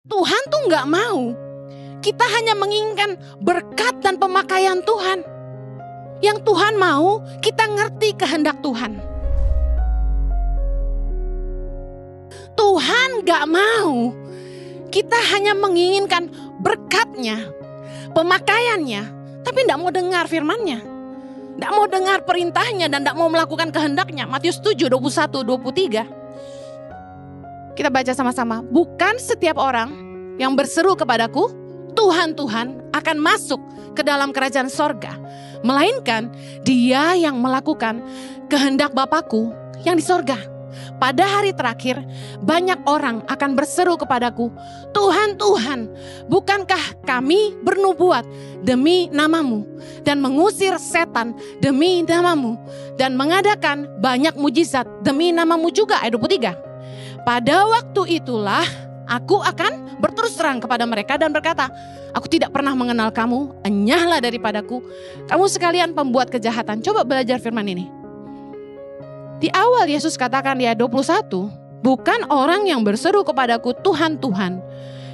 Tuhan tuh nggak mau kita hanya menginginkan berkat dan pemakaian Tuhan. Yang Tuhan mau kita ngerti kehendak Tuhan. Tuhan nggak mau kita hanya menginginkan berkatnya, pemakaiannya, tapi nggak mau dengar firman-Nya, nggak mau dengar perintahnya dan nggak mau melakukan kehendaknya. Matius 7, 21, 23. Kita baca sama-sama. Bukan setiap orang yang berseru kepadaku, Tuhan, Tuhan, akan masuk ke dalam kerajaan sorga. Melainkan dia yang melakukan kehendak Bapakku yang di sorga. Pada hari terakhir, banyak orang akan berseru kepadaku, Tuhan, Tuhan, bukankah kami bernubuat demi namamu dan mengusir setan demi namamu dan mengadakan banyak mujizat demi namamu juga. Ayat 23. Pada waktu itulah aku akan berterus terang kepada mereka dan berkata, aku tidak pernah mengenal kamu, enyahlah daripadaku, kamu sekalian pembuat kejahatan. Coba belajar firman ini. Di awal Yesus katakan di ayat 21, bukan orang yang berseru kepadaku Tuhan, Tuhan,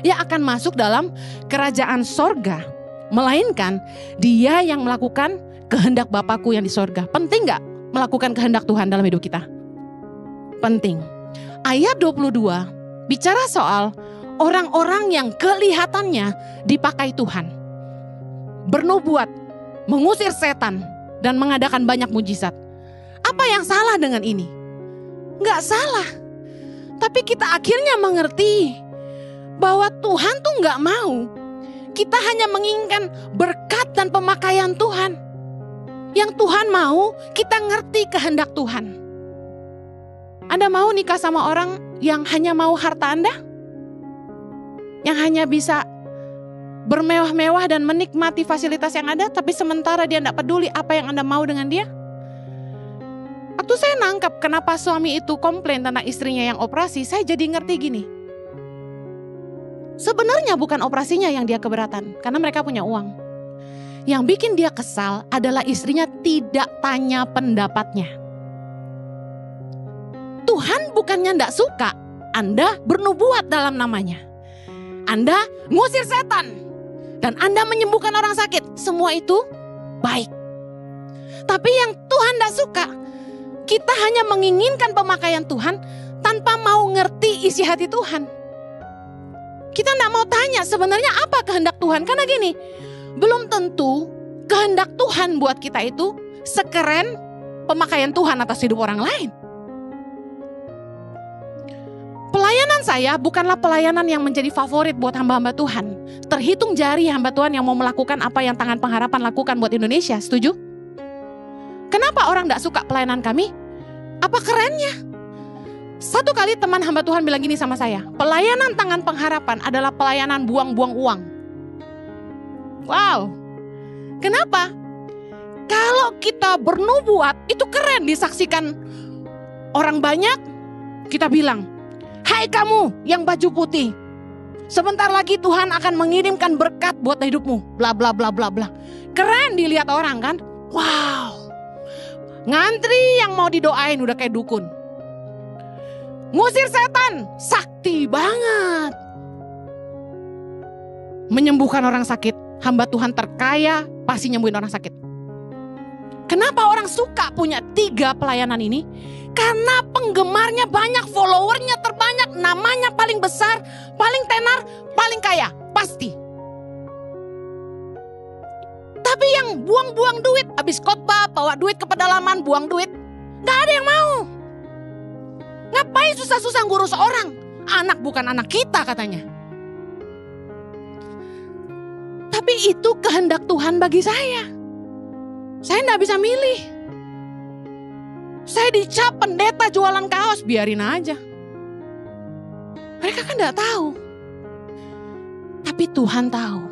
yang akan masuk dalam kerajaan sorga, melainkan dia yang melakukan kehendak Bapakku yang di sorga. Penting gak melakukan kehendak Tuhan dalam hidup kita? Penting. Ayat 22 bicara soal orang-orang yang kelihatannya dipakai Tuhan, bernubuat, mengusir setan, dan mengadakan banyak mujizat. Apa yang salah dengan ini? Nggak salah. Tapi kita akhirnya mengerti bahwa Tuhan tuh nggak mau kita hanya menginginkan berkat dan pemakaian Tuhan. Yang Tuhan mau kita ngerti kehendak Tuhan. Anda mau nikah sama orang yang hanya mau harta Anda? Yang hanya bisa bermewah-mewah dan menikmati fasilitas yang ada, tapi sementara dia tidak peduli apa yang Anda mau dengan dia? Waktu saya nangkap kenapa suami itu komplain tentang istrinya yang operasi, saya jadi ngerti gini. Sebenarnya bukan operasinya yang dia keberatan, karena mereka punya uang. Yang bikin dia kesal adalah istrinya tidak tanya pendapatnya. Tuhan bukannya tidak suka Anda bernubuat dalam namanya. Anda ngusir setan. Dan Anda menyembuhkan orang sakit. Semua itu baik. Tapi yang Tuhan tidak suka, kita hanya menginginkan pemakaian Tuhan tanpa mau ngerti isi hati Tuhan. Kita tidak mau tanya sebenarnya apa kehendak Tuhan. Karena gini, belum tentu kehendak Tuhan buat kita itu sekeren pemakaian Tuhan atas hidup orang lain. Pelayanan saya bukanlah pelayanan yang menjadi favorit buat hamba-hamba Tuhan. Terhitung jari hamba Tuhan yang mau melakukan apa yang Tangan Pengharapan lakukan buat Indonesia, setuju? Kenapa orang gak suka pelayanan kami? Apa kerennya? Satu kali teman hamba Tuhan bilang gini sama saya, pelayanan Tangan Pengharapan adalah pelayanan buang-buang uang. Wow, kenapa? Kalau kita bernubuat, itu keren disaksikan orang banyak, kita bilang, hai kamu yang baju putih, sebentar lagi Tuhan akan mengirimkan berkat buat hidupmu, bla bla bla bla bla. Keren dilihat orang kan? Wow. Ngantri yang mau didoain udah kayak dukun. Ngusir setan, sakti banget. Menyembuhkan orang sakit, hamba Tuhan terkaya pasti nyembuhin orang sakit. Kenapa orang suka punya 3 pelayanan ini? Karena penggemarnya banyak, followernya terbanyak, namanya paling besar, paling tenar, paling kaya, pasti. Tapi yang buang-buang duit, habis khotbah, bawa duit ke pedalaman, buang duit, gak ada yang mau. Ngapain susah-susah ngurus orang? Anak bukan anak kita katanya. Tapi itu kehendak Tuhan bagi saya. Saya gak bisa milih. Saya dicap pendeta jualan kaos, biarin aja. Mereka kan gak tahu. Tapi Tuhan tahu.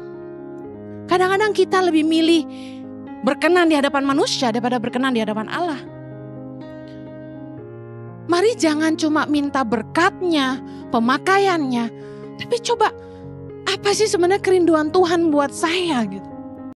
Kadang-kadang kita lebih milih berkenan di hadapan manusia daripada berkenan di hadapan Allah. Mari jangan cuma minta berkatnya, pemakaiannya. Tapi coba, apa sih sebenarnya kerinduan Tuhan buat saya gitu.